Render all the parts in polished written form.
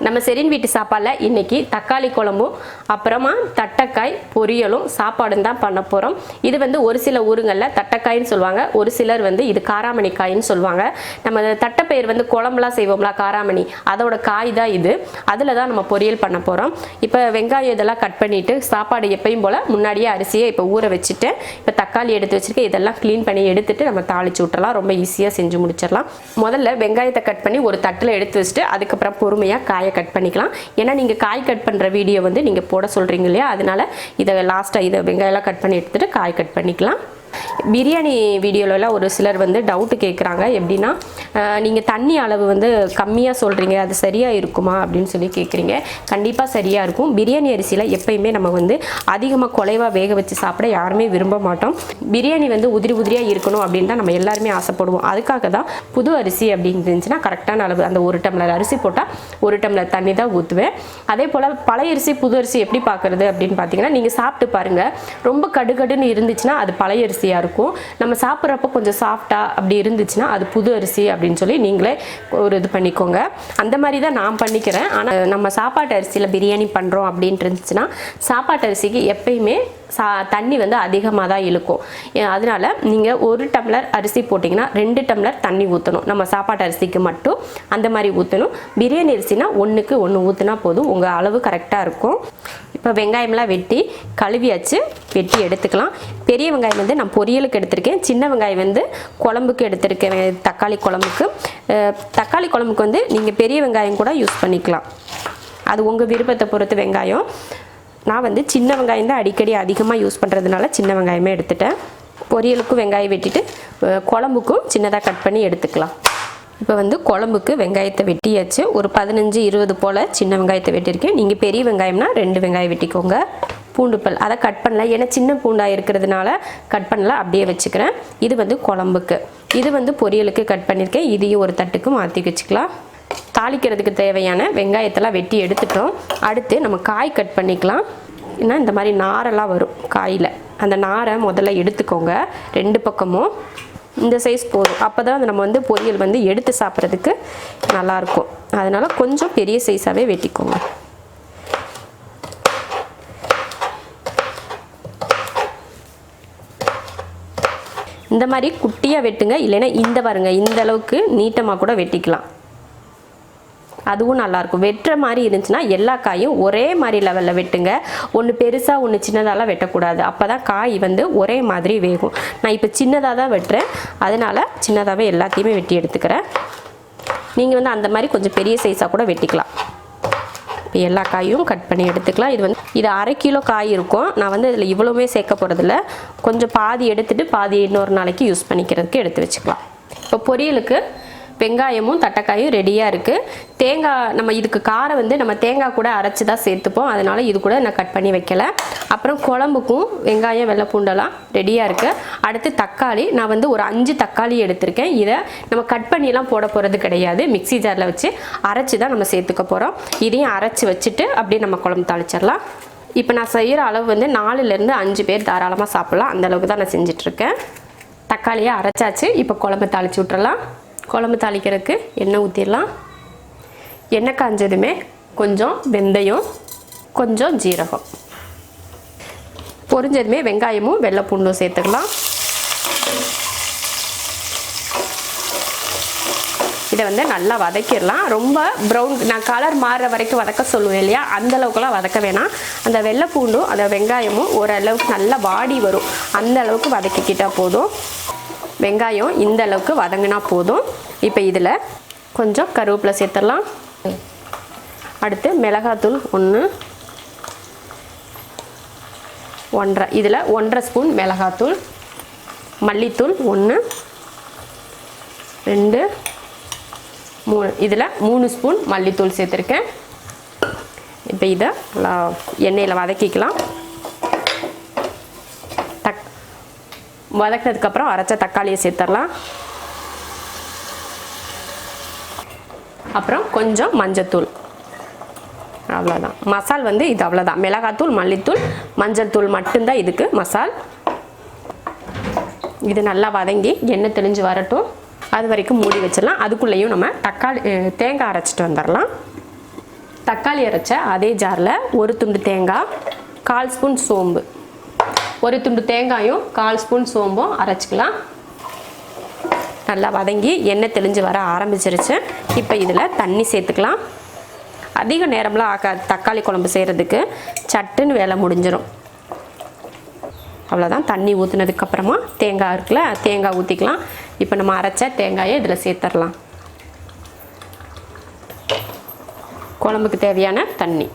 நம்ம செரின் வீட்டு சாப்பாடில் இன்றைக்கி தக்காளி குழம்பும் அப்புறமா தட்டைக்காய் பொரியலும் சாப்பாடும் தான் பண்ண போகிறோம். இது வந்து ஒரு சில ஊருங்களில் தட்டைக்காயின்னு சொல்லுவாங்க, ஒரு சிலர் வந்து இது காராமணி காயின்னு சொல்லுவாங்க. நம்ம தட்டைப்பயிர் வந்து குழம்புலாம் செய்வோம்ல காராமணி, அதோட காய் தான் இது. அதில் தான் நம்ம பொரியல் பண்ண போகிறோம். இப்போ வெங்காயம் இதெல்லாம் கட் பண்ணிவிட்டு சாப்பாடு எப்பயும் போல் முன்னாடியே அரிசியை இப்போ ஊற வச்சுட்டு இப்போ தக்காளி எடுத்து வச்சுருக்கேன். இதெல்லாம் க்ளீன் பண்ணி எடுத்துகிட்டு நம்ம தாளிச்சு விட்டுறலாம். ரொம்ப ஈஸியாக செஞ்சு முடிச்சிடலாம். முதல்ல வெங்காயத்தை கட் பண்ணி ஒரு தட்டில் எடுத்து வச்சுட்டு அதுக்கப்புறம் பொறுமையாக காயை கட் பண்ணிக்கலாம். ஏன்னா நீங்கள் காய் கட் பண்ணுற வீடியோ வந்து நீங்கள் போட சொல்கிறீங்க இல்லையா, அதனால இதை லாஸ்ட்டாக இதை வெங்காயம்லாம் கட் பண்ணி எடுத்துகிட்டு காய் கட் பண்ணிக்கலாம். பிரியாணி வீடியோலலாம் ஒரு சிலர் வந்து டவுட்டு கேட்குறாங்க. எப்படின்னா நீங்கள் தண்ணி அளவு வந்து கம்மியாக சொல்கிறீங்க, அது சரியாக இருக்குமா அப்படின்னு சொல்லி கேட்குறீங்க. கண்டிப்பாக சரியாக இருக்கும். பிரியாணி அரிசியில் எப்பயுமே நம்ம வந்து அதிகமாக குலைவாக வேக வச்சு சாப்பிட யாருமே விரும்ப மாட்டோம். பிரியாணி வந்து உதிரி உதிரியாக இருக்கணும் அப்படின்னு தான் நம்ம எல்லாருமே ஆசைப்படுவோம். அதுக்காக தான் புது அரிசி அப்படின்னு இருந்துச்சுன்னா கரெக்டான அளவு, அந்த 1 டம்ளர் அரிசி போட்டால் 1 டம்ளர் தண்ணி தான் ஊற்றுவேன். அதே போல் பழைய அரிசி புது அரிசி எப்படி பார்க்குறது அப்படின்னு பார்த்தீங்கன்னா, நீங்கள் சாப்பிட்டு பாருங்கள். ரொம்ப கடுகடுன்னு இருந்துச்சுன்னா அது பழைய அரிசியாக இருக்கும். நம்ம சாப்பிட்றப்ப கொஞ்சம் சாஃப்டாக அப்படி இருந்துச்சுன்னா அது புது அரிசி அப்படின்னு சொல்லி நீங்களே ஒரு இது பண்ணிக்கோங்க. அந்த மாதிரி தான் நான் பண்ணிக்கிறேன். ஆனால் நம்ம சாப்பாட்டு அரிசியில் பிரியாணி பண்ணுறோம் அப்படின்ட்டு இருந்துச்சுன்னா சாப்பாட்டு அரிசிக்கு எப்பயுமே தண்ணி வந்து அதிகமாக தான் இழுக்கும். அதனால நீங்கள் 1 டம்ளர் அரிசி போட்டிங்கன்னா 2 டம்ளர் தண்ணி ஊற்றணும். நம்ம சாப்பாட்டு அரிசிக்கு மட்டும் அந்த மாதிரி ஊற்றணும். பிரியாணி அரிசினா 1க்கு 1 ஊற்றினா போதும், உங்கள் அளவு கரெக்டாக இருக்கும். இப்போ வெங்காயம்லாம் வெட்டி கழுவியாச்சு, வெட்டி எடுத்துக்கலாம். பெரிய வெங்காயம் வந்து நான் பொரியலுக்கு எடுத்திருக்கேன், சின்ன வெங்காயம் வந்து குழம்புக்கு எடுத்திருக்கேன். தக்காளி குழம்புக்கு வந்து நீங்கள் பெரிய வெங்காயம் கூட யூஸ் பண்ணிக்கலாம், அது உங்கள் விருப்பத்தை பொறுத்து வெங்காயம். நான் வந்து சின்ன வெங்காயம் தான் அடிக்கடி அதிகமாக யூஸ் பண்ணுறதுனால சின்ன வெங்காயமே எடுத்துட்டேன். பொரியலுக்கும் வெங்காயம் வெட்டிட்டு குழம்புக்கும் சின்னதாக கட் பண்ணி எடுத்துக்கலாம். இப்போ வந்து குழம்புக்கு வெங்காயத்தை வெட்டியாச்சு. ஒரு 15-20 போல் சின்ன வெங்காயத்தை வெட்டியிருக்கேன். நீங்கள் பெரிய வெங்காயம்னா 2 வெங்காயம் வெட்டிக்கோங்க. பூண்டுப்பல் அதை கட் பண்ணல, ஏன்னா சின்ன பூண்டாக இருக்கிறதுனால கட் பண்ணல, அப்படியே வச்சுக்கிறேன். இது வந்து குழம்புக்கு, இது வந்து பொரியலுக்கு கட் பண்ணியிருக்கேன். இதையும் ஒரு தட்டுக்கு மாற்றி வச்சுக்கலாம். தாளிக்கிறதுக்கு தேவையான வெங்காயத்தெல்லாம் வெட்டி எடுத்துட்டோம். அடுத்து நம்ம காய் கட் பண்ணிக்கலாம். ஏன்னா இந்த மாதிரி நாரெல்லாம் வரும் காயில், அந்த நாரை முதல்ல எடுத்துக்கோங்க. 2 பக்கமும் இந்த சைஸ் போதும். அப்போ தான் நம்ம வந்து பொரியல் வந்து எடுத்து சாப்பிட்றதுக்கு நல்லாயிருக்கும். அதனால் கொஞ்சம் பெரிய சைஸாகவே வெட்டிக்கோங்க. இந்த மாதிரி குட்டியாக வெட்டுங்க, இல்லைன்னா இந்த பாருங்க இந்த அளவுக்கு நீட்டமாக கூட வெட்டிக்கலாம், அதுவும் நல்லாயிருக்கும். வெட்டுற மாதிரி இருந்துச்சுன்னா எல்லா காயும் ஒரே மாதிரி லெவலில் வெட்டுங்க. ஒன்று பெருசாக ஒன்று சின்னதாலாம் வெட்டக்கூடாது. அப்போ தான் காய் வந்து ஒரே மாதிரி வேகும். நான் இப்போ சின்னதாக தான் வெட்டுறேன், அதனால் சின்னதாகவே எல்லாத்தையுமே வெட்டி எடுத்துக்கிறேன். நீங்கள் வந்து அந்த மாதிரி கொஞ்சம் பெரிய சைஸாக கூட வெட்டிக்கலாம். இப்போ எல்லா காயும் கட் பண்ணி எடுத்துக்கலாம். இது 1/2 கிலோ காய் இருக்கும். நான் வந்து இதில் இவ்வளோவே சேர்க்க போகிறதில்ல, கொஞ்சம் பாதி எடுத்துகிட்டு பாதி இன்னொரு நாளைக்கு யூஸ் பண்ணிக்கிறதுக்கு எடுத்து வச்சுக்கலாம். இப்போ பொரியலுக்கு வெங்காயமும் தட்டைக்காயும் ரெடியாக இருக்குது. தேங்காய் நம்ம இதுக்கு காரம் வந்து நம்ம தேங்காய் கூட அரைச்சி தான் சேர்த்துப்போம், அதனால் இது கூட நான் கட் பண்ணி வைக்கலை. அப்புறம் குழம்புக்கும் வெங்காயம் வெள்ளை பூண்டெல்லாம் ரெடியாக இருக்குது. அடுத்து தக்காளி, நான் வந்து ஒரு 5 தக்காளி எடுத்திருக்கேன். இதை நம்ம கட் பண்ணிலாம் போட போகிறது கிடையாது, மிக்ஸி ஜாரில் வச்சு அரைச்சி தான் நம்ம சேர்த்துக்க போகிறோம். இதையும் அரைச்சி வச்சுட்டு அப்படியே நம்ம குழம்பு தாளிச்சிடலாம். இப்போ நான் செய்கிற அளவு வந்து 4லேருந்து 5 பேர் தாராளமாக சாப்பிட்லாம், அந்த அளவுக்கு தான் நான் செஞ்சிட்ருக்கேன். தக்காளியை அரைச்சாச்சு. இப்போ குழம்பு தாளித்து விட்டுறலாம். குழம்பு தாளிக்கிறதுக்கு எண்ணெய் ஊற்றிடலாம். எண்ணெய் காஞ்சதுமே கொஞ்சம் வெந்தயம், கொஞ்சம் ஜீரகம், பொரிஞ்சதுமே வெங்காயமும் வெள்ளை பூண்டும் சேர்த்துக்கலாம். இதை வந்து நல்லா வதக்கிடலாம். ரொம்ப ப்ரௌன், நான் கலர் மாறுற வரைக்கும் வதக்க சொல்லுவேன் இல்லையா, அந்த அளவுக்குலாம் வதக்க வேணாம். அந்த வெள்ளை பூண்டும் அந்த வெங்காயமும் ஓரளவுக்கு நல்லா வாடி வரும், அந்த அளவுக்கு வதக்கிக்கிட்டால் போதும். வெங்காயம் இந்த அளவுக்கு வதங்கினா போதும். இப்போ இதில் கொஞ்சம் கருவேப்பிலை சேர்த்துடலாம். அடுத்து மிளகாத்தூள் 1, 1.5, இதில் 1.5 ஸ்பூன் மிளகாத்தூள், மல்லித்தூள் 1, 2, 3, இதில் 3 ஸ்பூன் மல்லித்தூள் சேர்த்துருக்கேன். இப்போ இதை எண்ணெயில் வதக்கிக்கலாம். வதக்கினதுக்கப்புறம் அரைச்ச தக்காளியை சேர்த்துடலாம். அப்புறம் கொஞ்சம் மஞ்சத்தூள், அவ்வளோதான் மசால் வந்து இது, அவ்வளோதான். மிளகாத்தூள், மல்லித்தூள், மஞ்சள் தூள் மட்டும்தான் இதுக்கு மசால். இது நல்லா வதங்கி எண்ணெய் தெளிஞ்சு வரட்டும், அது வரைக்கும் மூடி வச்சிடலாம். அதுக்குள்ளேயும் நம்ம தேங்காய் அரைச்சிட்டு வந்துடலாம். தக்காளி அரைச்ச அதே ஜாரில் ஒரு துண்டு தேங்காய், 1/4 ஸ்பூன் சோம்பு, ஒரு துண்டு தேங்காயும் 1/4 ஸ்பூன் சோம்பும் அரைச்சிக்கலாம். நல்லா வதங்கி எண்ணெய் தெளிஞ்சு வர ஆரம்பிச்சிருச்சு. இப்போ இதில் தண்ணி சேர்த்துக்கலாம். அதிக நேரம்லாம் ஆகாது தக்காளி குழம்பு செய்கிறதுக்கு, சட்டுன்னு வேலை முடிஞ்சிடும். அவ்வளோதான். தண்ணி ஊற்றுனதுக்கப்புறமா தேங்காய் இருக்குல்ல, தேங்காய் ஊற்றிக்கலாம். இப்போ நம்ம அரைச்ச தேங்காயை இதில் சேர்த்துடலாம். குழம்புக்கு தேவையான தண்ணி.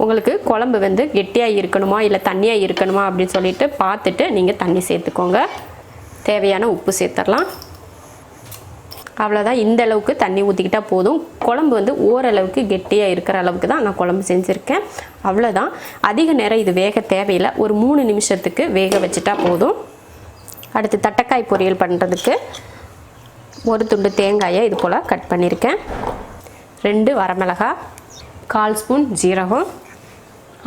உங்களுக்கு குழம்பு வந்து கெட்டியாக இருக்கணுமா இல்லை தண்ணியாக இருக்கணுமா அப்படின்னு சொல்லிட்டு பார்த்துட்டு நீங்கள் தண்ணி சேர்த்துக்கோங்க. தேவையான உப்பு சேர்த்துடலாம். அவ்வளோதான். இந்த அளவுக்கு தண்ணி ஊற்றிக்கிட்டால் போதும். குழம்பு வந்து ஓரளவுக்கு கெட்டியாக இருக்கிற அளவுக்கு தான் நான் குழம்பு செஞ்சுருக்கேன். அவ்வளோதான். அதிக நேரம் இது வேக தேவையில்லை. ஒரு 3 நிமிஷத்துக்கு வேக வச்சுட்டா போதும். அடுத்து தட்டைக்காய் பொரியல் பண்ணுறதுக்கு ஒரு துண்டு தேங்காயை இது போல் கட் பண்ணியிருக்கேன். 2 வரமிளகாய், 1/4 ஸ்பூன் ஜீரகம்,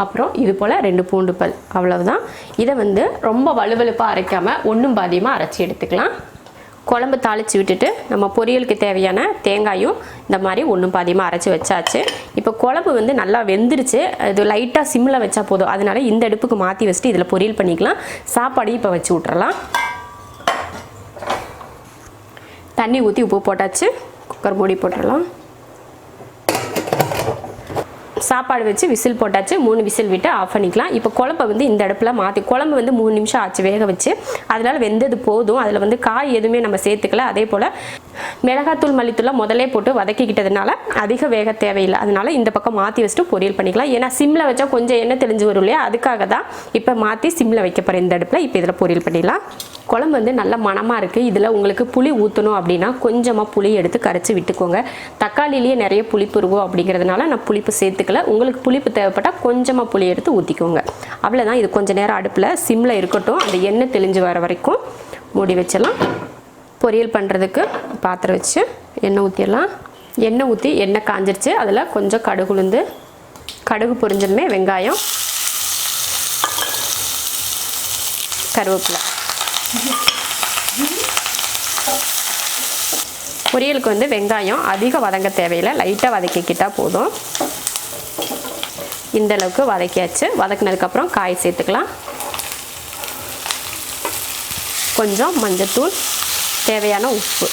அப்புறம் இது போல் 2 பூண்டு பல். அவ்வளவுதான். இதை வந்து ரொம்ப வலுவலுப்பாக அரைக்காமல் ஒன்றும் பாதியமாக அரைச்சி எடுத்துக்கலாம். குழம்பு தாளித்து விட்டுட்டு நம்ம பொரியலுக்கு தேவையான தேங்காயும் இந்த மாதிரி ஒன்றும் பாதியமாக அரைச்சி வச்சாச்சு. இப்போ குழம்பு வந்து நல்லா வெந்துருச்சு. இது லைட்டாக சிம்மில் வச்சா போதும். அதனால இந்த அடுப்புக்கு மாற்றி வச்சுட்டு இதில் பொரியல் பண்ணிக்கலாம். சாப்பாடையும் இப்போ வச்சு விட்றலாம். தண்ணி ஊற்றி உப்பு போட்டாச்சு. குக்கர் மூடி போட்டுடலாம். சாப்பாடு வச்சு விசில் போட்டாச்சு. 3 விசில் விட்டு ஆஃப் பண்ணிக்கலாம். இப்போ குழம்பை வந்து இந்த அடுப்பில் மாற்றி, குழம்பு வந்து 3 நிமிஷம் ஆச்சு வேக வச்சு, அதனால் வெந்தது போதும். அதில் வந்து காய் எதுவுமே நம்ம சேர்த்துக்கல. அதே போல் மிளகாத்தூள் மல்லித்தூளை முதலே போட்டு வதக்கிக்கிட்டதுனால அதிக வேக தேவையில்லை. அதனால் இந்த பக்கம் மாற்றி வச்சுட்டு பொரியல் பண்ணிக்கலாம். ஏன்னா சிம்மில் வச்சா கொஞ்சம் எண்ணெய் தெளிஞ்சு வரும் இல்லையா, அதுக்காக தான் இப்போ மாற்றி சிம்மில் வைக்க போகிறேன் இந்த அடுப்பில். இப்போ இதில் பொரியல் பண்ணிடலாம். குழம்பு வந்து நல்ல மணமாக இருக்குது. இதில் உங்களுக்கு புளி ஊற்றணும் அப்படின்னா கொஞ்சமாக புளி எடுத்து கரைச்சி விட்டுக்கோங்க. தக்காளிலேயே நிறைய புளிப்பு இருக்கும் அப்படிங்கிறதுனால நான் புளிப்பு சேர்த்துக்கல. உங்களுக்கு புளிப்பு தேவைப்பட்டால் கொஞ்சமாக புளி எடுத்து ஊற்றிக்கோங்க. அவ்வளோதான். இது கொஞ்சம் நேரம் அடுப்பில் சிம்மில் இருக்கட்டும். அந்த எண்ணெய் தெளிஞ்சு வர வரைக்கும் மூடி வச்சிடலாம். பொரியல் பண்ணுறதுக்கு பாத்திரம் வச்சு எண்ணெய் ஊற்றிடலாம். எண்ணெய் ஊற்றி எண்ணெய் காஞ்சிருச்சு. அதில் கொஞ்சம் கடுகு உளுந்து, கடுகு பொரிஞ்சதுமே வெங்காயம், கருவேப்பிலை. பொரியலுக்கு வந்து வெங்காயம் அதிகம் வதங்க தேவையில்லை. லைட்டாக வதக்கிக்கிட்டால் போதும். இந்த அளவுக்கு வதக்கியாச்சு. வதக்கினதுக்கப்புறம் காய் சேர்த்துக்கலாம். கொஞ்சம் மஞ்சத்தூள், தேவையான உப்பு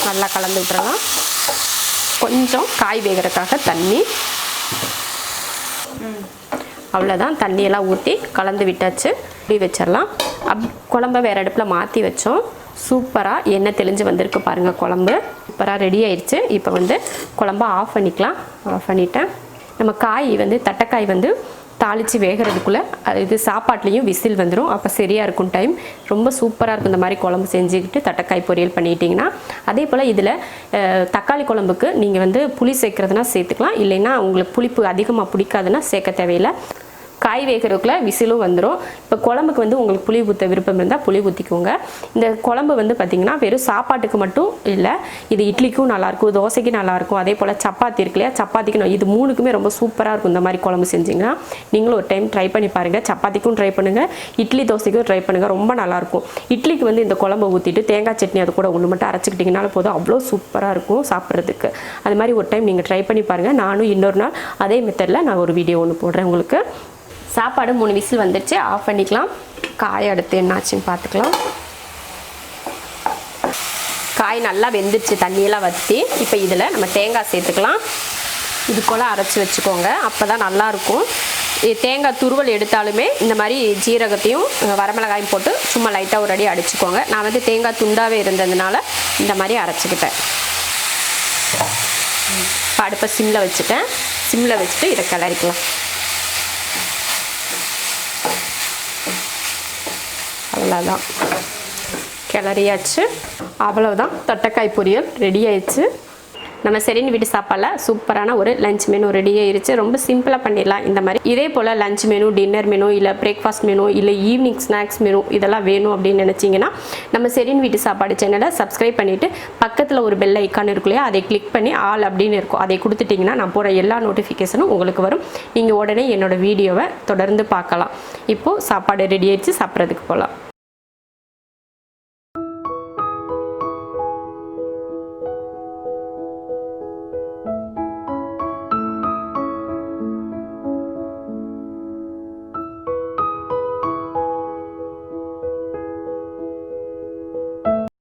நல்லா கலந்து விட்டுறலாம். கொஞ்சம் காய் வேகிறதுக்காக தண்ணி. அவ்வளோதான். தண்ணியெல்லாம் ஊற்றி கலந்து விட்டாச்சு. இப்படி வச்சிடலாம். குழம்ப வேறு அடுப்பில் மாற்றி வச்சோம். சூப்பராக எண்ணெய் தெளிஞ்சு வந்திருக்கு பாருங்கள். குழம்பு சூப்பராக ரெடி ஆயிடுச்சு. இப்போ வந்து குழம்ப ஆஃப் பண்ணிக்கலாம். ஆஃப் பண்ணிட்டேன். நம்ம காய் வந்து தட்டைக்காய் வந்து தாளித்து வேகிறதுக்குள்ளே இது சாப்பாட்லேயும் விசில் வந்துடும். அப்போ சரியாக இருக்கும் டைம். ரொம்ப சூப்பராக இருக்கும் இந்த மாதிரி குழம்பு செஞ்சுக்கிட்டு தட்டைக்காய் பொரியல் பண்ணிட்டீங்கன்னா. அதே போல் இதில் தக்காளி குழம்புக்கு நீங்கள் வந்து புளி சேர்க்குறதுனா சேர்த்துக்கலாம். இல்லைன்னா உங்களுக்கு புளிப்பு அதிகமாக பிடிக்காதுன்னா சேர்க்க தேவையில்லை. காய் வேகிறதுக்குள்ள விசிலும் வந்துடும். இப்போ குழம்புக்கு வந்து உங்களுக்கு புளி ஊற்ற விருப்பம் இருந்தால் புளி ஊற்றிக்கோங்க. இந்த குழம்பு வந்து பார்த்திங்கன்னா வெறும் சாப்பாட்டுக்கு மட்டும் இல்லை, இது இட்லிக்கும் நல்லாயிருக்கும், தோசைக்கும் நல்லாயிருக்கும். அதே போல் சப்பாத்தி இருக்கு இல்லையா, சப்பாத்திக்கு இது 3க்குமே ரொம்ப சூப்பராக இருக்கும். இந்த மாதிரி குழம்பு செஞ்சிங்கன்னா நீங்களும் ஒரு டைம் ட்ரை பண்ணி பாருங்கள். சப்பாத்திக்கும் ட்ரை பண்ணுங்கள், இட்லி தோசைக்கும் ட்ரை பண்ணுங்கள். ரொம்ப நல்லாயிருக்கும். இட்லிக்கு வந்து இந்த குழம்பை ஊற்றிட்டு தேங்காய் சட்னி அது கூட ஒன்று மட்டும் அரைச்சிக்கிட்டிங்கனாலும் போதும். அவ்வளோ சூப்பராக இருக்கும் சாப்பிட்றதுக்கு. அது மாதிரி ஒரு டைம் நீங்கள் ட்ரை பண்ணி பாருங்கள். நானும் இன்னொரு நாள் அதே மெத்தடில் நான் ஒரு வீடியோ ஒன்று போடுறேன் உங்களுக்கு. சாப்பாடு 3 விசில் வந்துடுச்சு. ஆஃப் பண்ணிக்கலாம். காய் அடுத்து என்னாச்சுன்னு பார்த்துக்கலாம். காய் நல்லா வெந்துடுச்சு, தண்ணியெல்லாம் வற்றி. இப்போ இதில் நம்ம தேங்காய் சேர்த்துக்கலாம். இது போல் அரைச்சி வச்சுக்கோங்க, அப்போ தான் நல்லாயிருக்கும். தேங்காய் துருவல் எடுத்தாலுமே இந்த மாதிரி ஜீரகத்தையும் வரமிளகாயும் போட்டு சும்மா லைட்டாக ஒரு அடி அடிச்சுக்கோங்க. நான் வந்து தேங்காய் துண்டாகவே இருந்ததுனால இந்த மாதிரி அரைச்சிக்கிட்டேன். அடுப்பை சிம்மில் வச்சுட்டேன். சிம்மில் வச்சுட்டு இதை கிளறிக்கலாம். அவ்வளோதான், கிளறியாச்சு. அவ்வளோதான், தட்டைக்காய் பொரியல் ரெடி ஆயிடுச்சு. நம்ம ஷெரின் வீட்டு சாப்பாடில் சூப்பரான ஒரு லஞ்ச் மெனு ரெடி ஆயிடுச்சு. ரொம்ப சிம்பிளாக பண்ணிடலாம் இந்த மாதிரி. இதே போல் லஞ்ச் மெனு, டின்னர் மெனு, இல்லை பிரேக்ஃபாஸ்ட் மெனு, இல்லை ஈவினிங் ஸ்நாக்ஸ் மெனு இதெல்லாம் வேணும் அப்படின்னு நினச்சிங்கன்னா நம்ம ஷெரின் வீட்டு சாப்பாடு சேனலை சப்ஸ்கிரைப் பண்ணிவிட்டு பக்கத்தில் ஒரு பெல் ஐக்கான் இருக்கும் இல்லையா, அதை கிளிக் பண்ணி ஆல் அப்படின்னு இருக்கும். அதை கொடுத்துட்டிங்கன்னா நான் போகிற எல்லா நோட்டிஃபிகேஷனும் உங்களுக்கு வரும். நீங்கள் உடனே என்னோடய வீடியோவை தொடர்ந்து பார்க்கலாம். இப்போது சாப்பாடு ரெடி ஆயிடுச்சு, சாப்பிட்றதுக்கு போகலாம்.